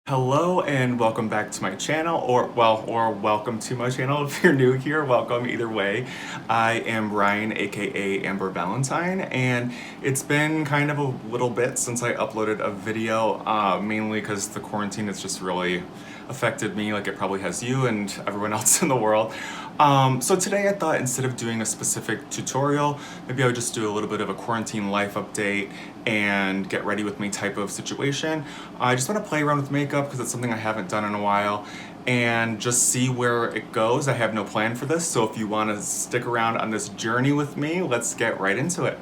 Hello and welcome back to my channel, or welcome to my channel if you're new here. Welcome either way. I am Ryan, aka Amber Valentine, and it's been kind of a little bit since I uploaded a video, mainly because the quarantine has just really affected me like it probably has you and everyone else in the world. So today I thought instead of doing a specific tutorial, maybe I would just do a little bit of a quarantine life update and get ready with me type of situation. I just want to play around with makeup because it's something I haven't done in a while and just see where it goes. I have no plan for this, so if you want to stick around on this journey with me, let's get right into it.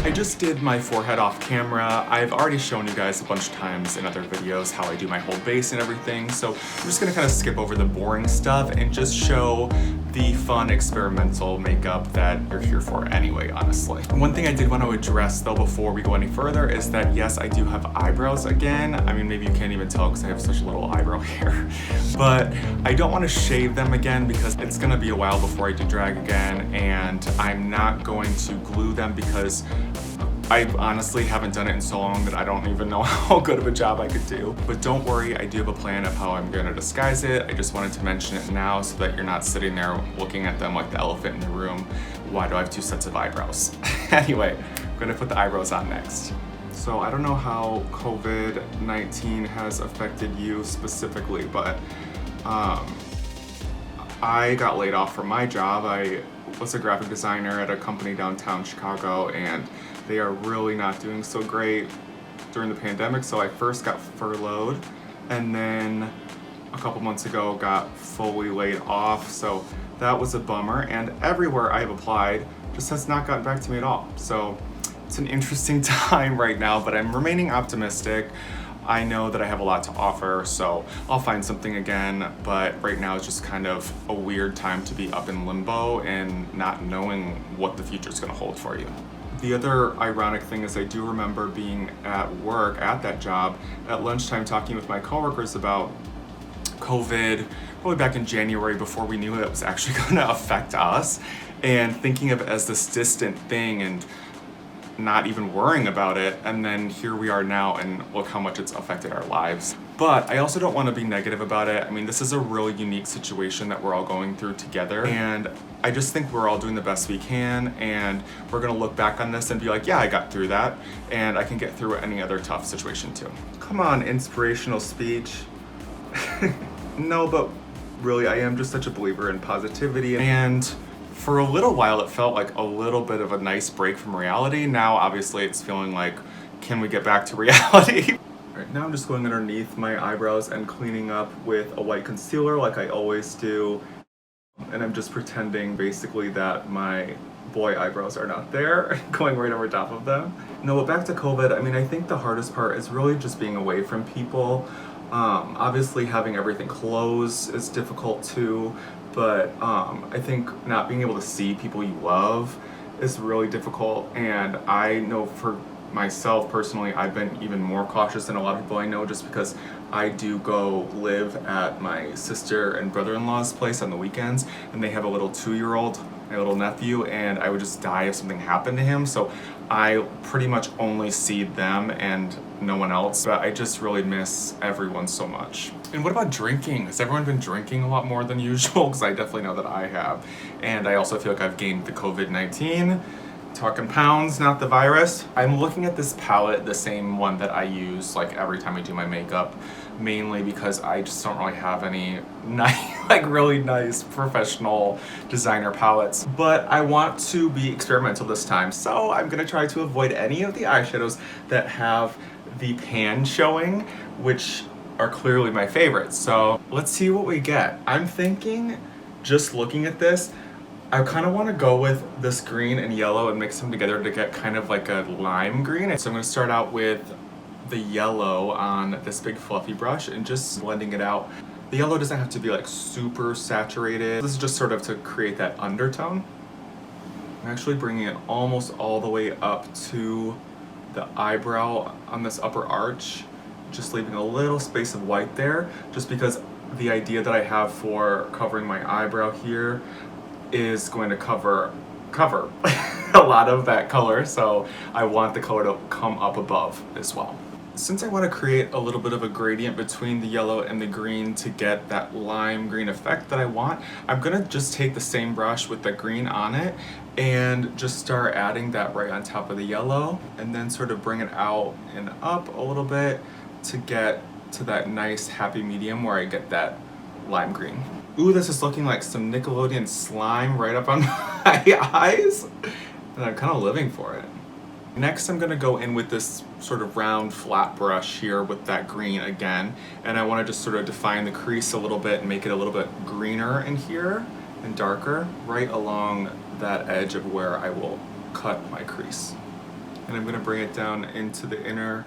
I just did my forehead off camera. I've already shown you guys a bunch of times in other videos how I do my whole base and everything, so I'm just gonna kind of skip over the boring stuff and just show the fun experimental makeup that you're here for anyway, honestly. One thing I did want to address though before we go any further is that yes, I do have eyebrows again. I mean, maybe you can't even tell because I have such little eyebrow hair, but I don't want to shave them again because it's gonna be a while before I do drag again, and I'm not going to glue them because I honestly haven't done it in so long that I don't even know how good of a job I could do. But don't worry, I do have a plan of how I'm gonna disguise it. I just wanted to mention it now so that you're not sitting there looking at them like the elephant in the room. Why do I have two sets of eyebrows? Anyway, I'm gonna put the eyebrows on next. So I don't know how COVID-19 has affected you specifically, but I got laid off from my job. I was a graphic designer at a company downtown Chicago, and they are really not doing so great during the pandemic. So I first got furloughed, and then a couple months ago got fully laid off. So that was a bummer, and everywhere I've applied just has not gotten back to me at all. So it's an interesting time right now, but I'm remaining optimistic. I know that I have a lot to offer, so I'll find something again, but right now it's just kind of a weird time to be up in limbo and not knowing what the future is going to hold for you. The other ironic thing is I do remember being at work at that job at lunchtime talking with my coworkers about COVID, probably back in January before we knew it was actually going to affect us, and thinking of it as this distant thing and not even worrying about it, and then here we are now and look how much it's affected our lives. But I also don't want to be negative about it. I mean, this is a really unique situation that we're all going through together, and I just think we're all doing the best we can, and we're gonna look back on this and be like, yeah, I got through that, and I can get through any other tough situation too. Come on, inspirational speech. No, but really, I am just such a believer in positivity, and for a little while it felt like a little bit of a nice break from reality. Now obviously it's feeling like, can we get back to reality? Right now I'm just going underneath my eyebrows and cleaning up with a white concealer like I always do, and I'm just pretending basically that my boy eyebrows are not there, going right over top of them. No, but back to COVID, I mean, I think the hardest part is really just being away from people. Obviously having everything closed is difficult too, but I think not being able to see people you love is really difficult, and I know for myself personally, I've been even more cautious than a lot of people I know, just because I do go live at my sister and brother-in-law's place on the weekends, and they have a little 2-year-old, my little nephew, and I would just die if something happened to him, so I pretty much only see them and no one else, but I just really miss everyone so much. And what about drinking? Has everyone been drinking a lot more than usual? Because I definitely know that I have, and I also feel like I've gained the COVID-19. Talking pounds, not the virus. I'm looking at this palette, the same one that I use like every time I do my makeup, mainly because I just don't really have any nice, like really nice professional designer palettes. But I want to be experimental this time, so I'm gonna try to avoid any of the eyeshadows that have the pan showing, which are clearly my favorites. So let's see what we get. I'm thinking, just looking at this, I kind of want to go with this green and yellow and mix them together to get kind of like a lime green. So I'm going to start out with the yellow on this big fluffy brush and just blending it out. The yellow doesn't have to be like super saturated. This is just sort of to create that undertone. I'm actually bringing it almost all the way up to the eyebrow on this upper arch, just leaving a little space of white there, just because the idea that I have for covering my eyebrow here is going to cover a lot of that color, so I want the color to come up above as well. Since I want to create a little bit of a gradient between the yellow and the green to get that lime green effect that I want, I'm gonna just take the same brush with the green on it and just start adding that right on top of the yellow, and then sort of bring it out and up a little bit to get to that nice happy medium where I get that lime green. Ooh, this is looking like some Nickelodeon slime right up on my eyes, and I'm kind of living for it. Next, I'm going to go in with this sort of round flat brush here with that green again, and I want to just sort of define the crease a little bit and make it a little bit greener in here and darker right along that edge of where I will cut my crease. And I'm going to bring it down into the inner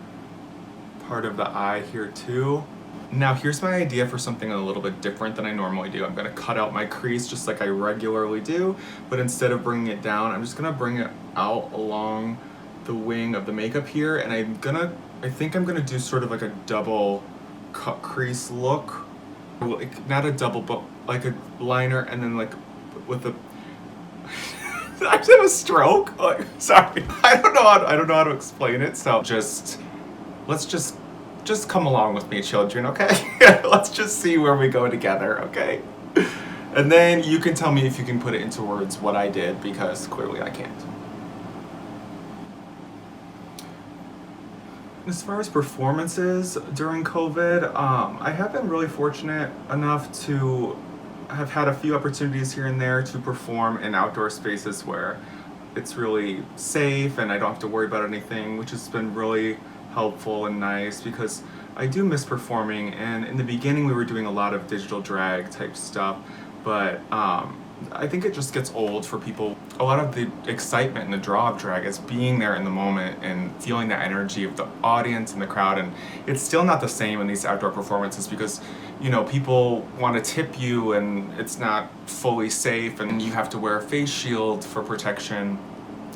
part of the eye here too. Now here's my idea for something a little bit different than I normally do. I'm going to cut out my crease just like I regularly do, but instead of bringing it down, I'm just going to bring it out along the wing of the makeup here, and I think I'm gonna do sort of like a double cut crease look. Like, not a double, but like a liner, and then like with a I just have a stroke. Like, sorry. I don't know how to explain it. So let's just come along with me, children, okay? Let's just see where we go together, okay? And then you can tell me if you can put it into words what I did, because clearly I can't. As far as performances during COVID, I have been really fortunate enough to have had a few opportunities here and there to perform in outdoor spaces where it's really safe and I don't have to worry about anything, which has been really helpful and nice, because I do miss performing. And in the beginning we were doing a lot of digital drag type stuff, but I think it just gets old for people. A lot of the excitement and the draw of drag is being there in the moment and feeling the energy of the audience and the crowd, and it's still not the same in these outdoor performances because, you know, people want to tip you and it's not fully safe and you have to wear a face shield for protection.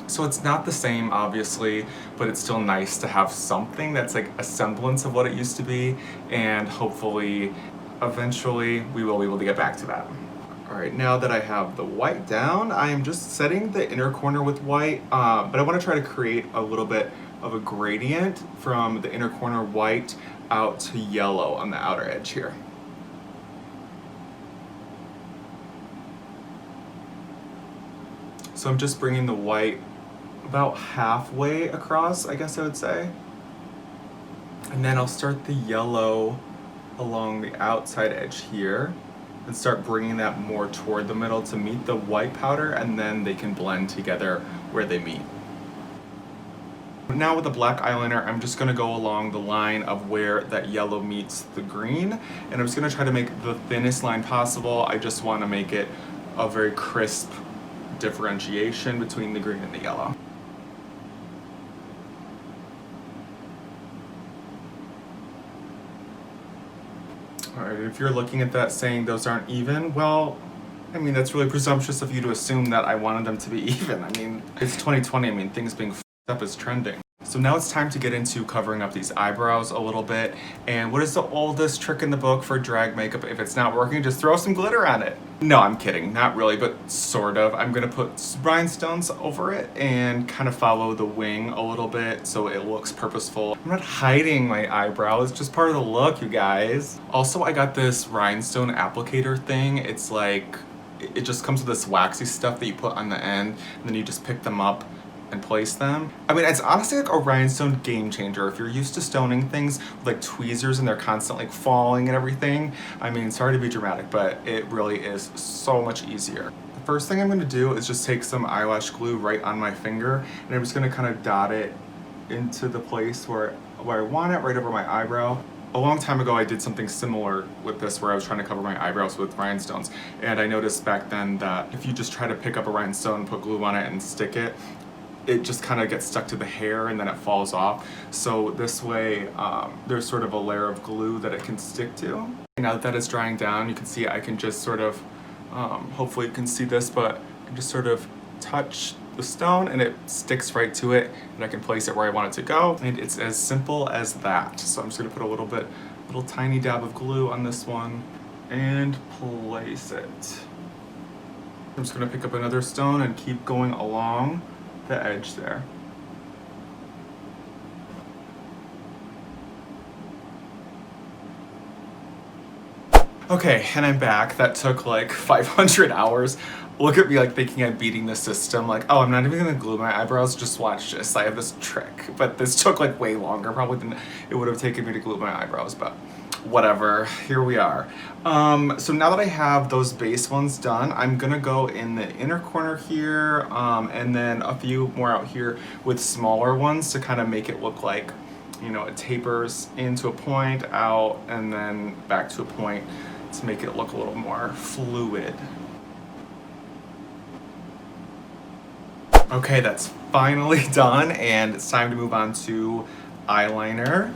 So it's not the same, obviously, but it's still nice to have something that's like a semblance of what it used to be, and hopefully, eventually, we will be able to get back to that. Alright, now that I have the white down, I am just setting the inner corner with white, but I want to try to create a little bit of a gradient from the inner corner white out to yellow on the outer edge here. So I'm just bringing the white about halfway across, I guess I would say. And then I'll start the yellow along the outside edge here and start bringing that more toward the middle to meet the white powder, and then they can blend together where they meet. Now with the black eyeliner, I'm just going to go along the line of where that yellow meets the green, and I'm just going to try to make the thinnest line possible. I just want to make it a very crisp differentiation between the green and the yellow. Alright, if you're looking at that saying those aren't even, well, I mean, that's really presumptuous of you to assume that I wanted them to be even. I mean, it's 2020, I mean, things being f***ed up is trending. So now it's time to get into covering up these eyebrows a little bit. And what is the oldest trick in the book for drag makeup? If it's not working, just throw some glitter on it. No, I'm kidding. Not really, but sort of. I'm gonna put rhinestones over it and kind of follow the wing a little bit so it looks purposeful. I'm not hiding my eyebrow. It's just part of the look, you guys. Also, I got this rhinestone applicator thing. It's like, it just comes with this waxy stuff that you put on the end, and then you just pick them up and place them. I mean, it's honestly like a rhinestone game changer. If you're used to stoning things with like tweezers and they're constantly like falling and everything, I mean, sorry to be dramatic, but it really is so much easier. The first thing I'm going to do is just take some eyelash glue right on my finger, and I'm just going to kind of dot it into the place where I want it, right over my eyebrow. A long time ago I did something similar with this where I was trying to cover my eyebrows with rhinestones, and I noticed back then that if you just try to pick up a rhinestone, put glue on it and stick it, it just kind of gets stuck to the hair and then it falls off. So this way there's sort of a layer of glue that it can stick to. Now that it's drying down, you can see I can just sort of, hopefully you can see this, but I can just sort of touch the stone and it sticks right to it, and I can place it where I want it to go. And it's as simple as that. So I'm just gonna put a little tiny dab of glue on this one and place it. I'm just gonna pick up another stone and keep going along the edge there. Okay, and I'm back. That took like 500 hours. Look at me like thinking I'm beating the system. Like, oh, I'm not even gonna glue my eyebrows. Just watch this. I have this trick. But this took like way longer probably than it would have taken me to glue my eyebrows. But whatever, here we are. So now that I have those base ones done, I'm gonna go in the inner corner here, and then a few more out here with smaller ones to kind of make it look like, you know, it tapers into a point, out, and then back to a point to make it look a little more fluid. Okay, that's finally done, and it's time to move on to eyeliner.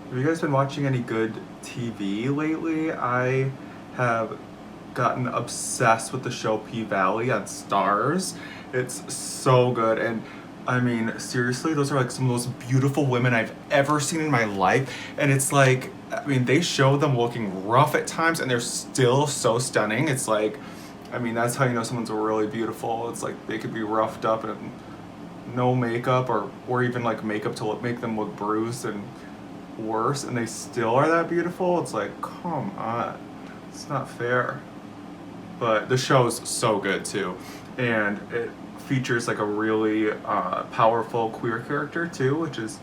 Have you guys been watching any good TV lately? I have gotten obsessed with the show P-Valley on Stars. It's so good, and I mean, seriously, those are like some of the most beautiful women I've ever seen in my life. And it's like, I mean, they show them looking rough at times and they're still so stunning. It's like, I mean, that's how you know someone's really beautiful. It's like they could be roughed up and no makeup or even like makeup to make them look bruised and worse, and they still are that beautiful. It's like, come on, it's not fair. But the show's so good too, and it features like a really powerful queer character too, which is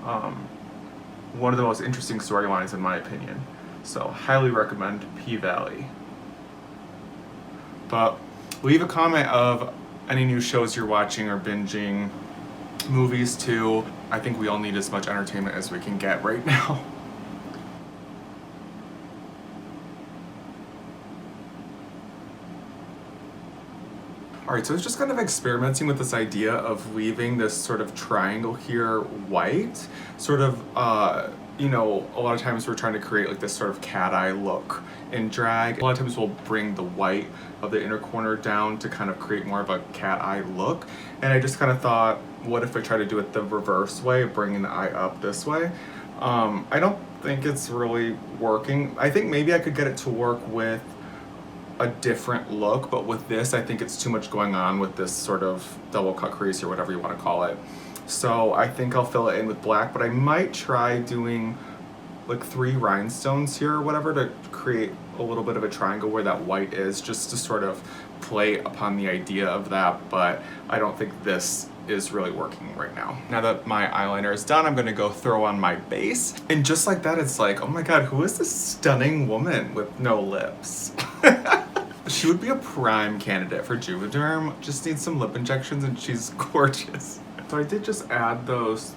one of the most interesting storylines in my opinion. So highly recommend P-Valley. But leave a comment of any new shows you're watching or binging, movies too. I think we all need as much entertainment as we can get right now. Alright, so I was just kind of experimenting with this idea of leaving this sort of triangle here white. Sort of, you know, a lot of times we're trying to create like this sort of cat eye look in drag. A lot of times we'll bring the white of the inner corner down to kind of create more of a cat eye look. And I just kind of thought, what if I try to do it the reverse way, bringing the eye up this way? I don't think it's really working. I think maybe I could get it to work with a different look, but with this I think it's too much going on with this sort of double cut crease or whatever you want to call it. So I think I'll fill it in with black, but I might try doing like 3 rhinestones here or whatever to create a little bit of a triangle where that white is, just to sort of play upon the idea of that, but I don't think this is really working right now. Now that my eyeliner is done, I'm gonna go throw on my base, and just like that it's like, oh my god, who is this stunning woman with no lips? She would be a prime candidate for Juvederm. Just needs some lip injections and she's gorgeous. So I did just add those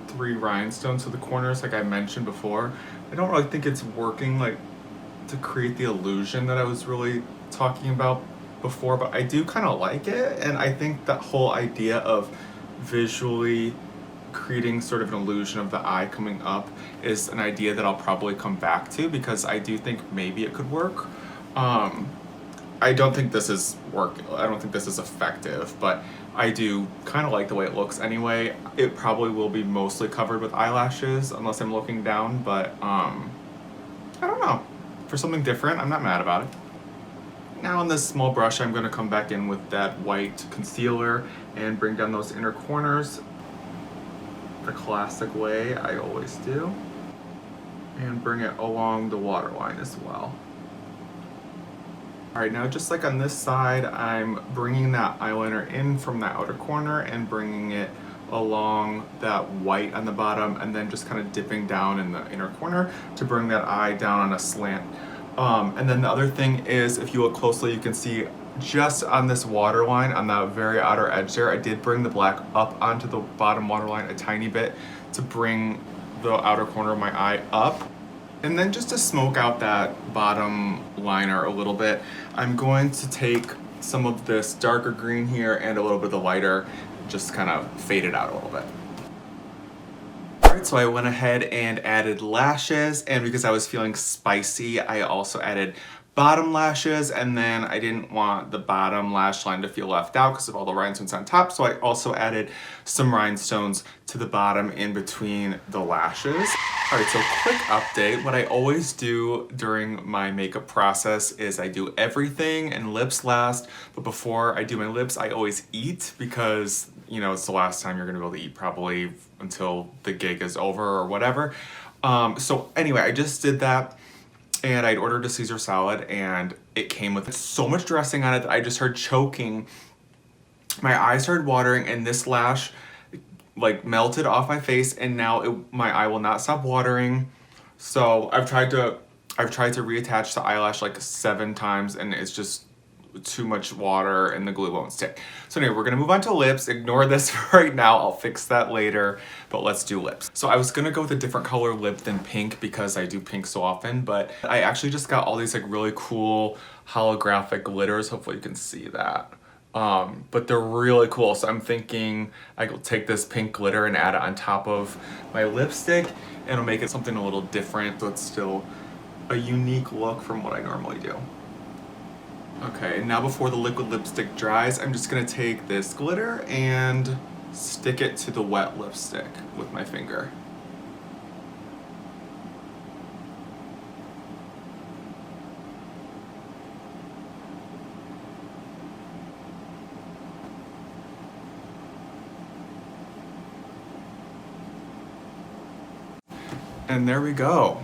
3 rhinestones to the corners like I mentioned before. I don't really think it's working like to create the illusion that I was really talking about before, but I do kind of like it, and I think that whole idea of visually creating sort of an illusion of the eye coming up is an idea that I'll probably come back to, because I do think maybe it could work. I don't think this is I don't think this is effective, but I do kind of like the way it looks anyway. It probably will be mostly covered with eyelashes unless I'm looking down, but I don't know. For something different, I'm not mad about it. Now on this small brush, I'm going to come back in with that white concealer and bring down those inner corners the classic way I always do, and bring it along the waterline as well. Alright, now just like on this side, I'm bringing that eyeliner in from that outer corner and bringing it along that white on the bottom, and then just kind of dipping down in the inner corner to bring that eye down on a slant. And then the other thing is, if you look closely, you can see just on this waterline, on the very outer edge there, I did bring the black up onto the bottom waterline a tiny bit to bring the outer corner of my eye up. And then just to smoke out that bottom liner a little bit, I'm going to take some of this darker green here and a little bit of the lighter, just kind of fade it out a little bit. Alright, so I went ahead and added lashes, and because I was feeling spicy, I also added bottom lashes, and then I didn't want the bottom lash line to feel left out because of all the rhinestones on top, so I also added some rhinestones to the bottom in between the lashes. Alright, so quick update. What I always do during my makeup process is I do everything and lips last, but before I do my lips, I always eat, because, you know, it's the last time you're gonna be able to eat probably until the gig is over or whatever. So anyway, I just did that. and I'd ordered a Caesar salad and it came with so much dressing on it that I just started choking. My eyes started watering and this lash like melted off my face, and now my eye will not stop watering. So I've tried to reattach the eyelash like 7 times and it's just too much water and the glue won't stick. So anyway, we're gonna move on to lips. Ignore this for right now, I'll fix that later, but let's do lips. So I was gonna go with a different color lip than pink because I do pink so often, but I actually just got all these like really cool holographic glitters. Hopefully you can see that. But they're really cool, so I'm thinking I will take this pink glitter and add it on top of my lipstick and it'll make it something a little different, so it's still a unique look from what I normally do. Okay, and now before the liquid lipstick dries, I'm just gonna take this glitter and stick it to the wet lipstick with my finger. And there we go.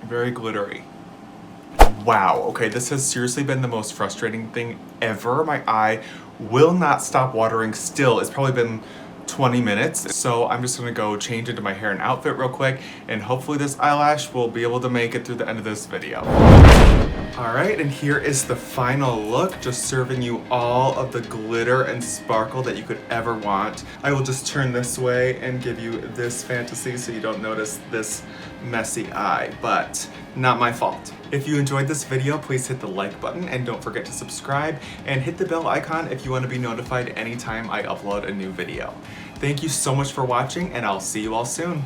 Very glittery. Wow, okay, this has seriously been the most frustrating thing ever. My eye will not stop watering still. It's probably been 20 minutes. So I'm just gonna go change into my hair and outfit real quick, and hopefully this eyelash will be able to make it through the end of this video. All right, and here is the final look, just serving you all of the glitter and sparkle that you could ever want. I will just turn this way and give you this fantasy so you don't notice this messy eye, but not my fault. If you enjoyed this video, please hit the like button and don't forget to subscribe and hit the bell icon if you want to be notified anytime I upload a new video. Thank you so much for watching, and I'll see you all soon.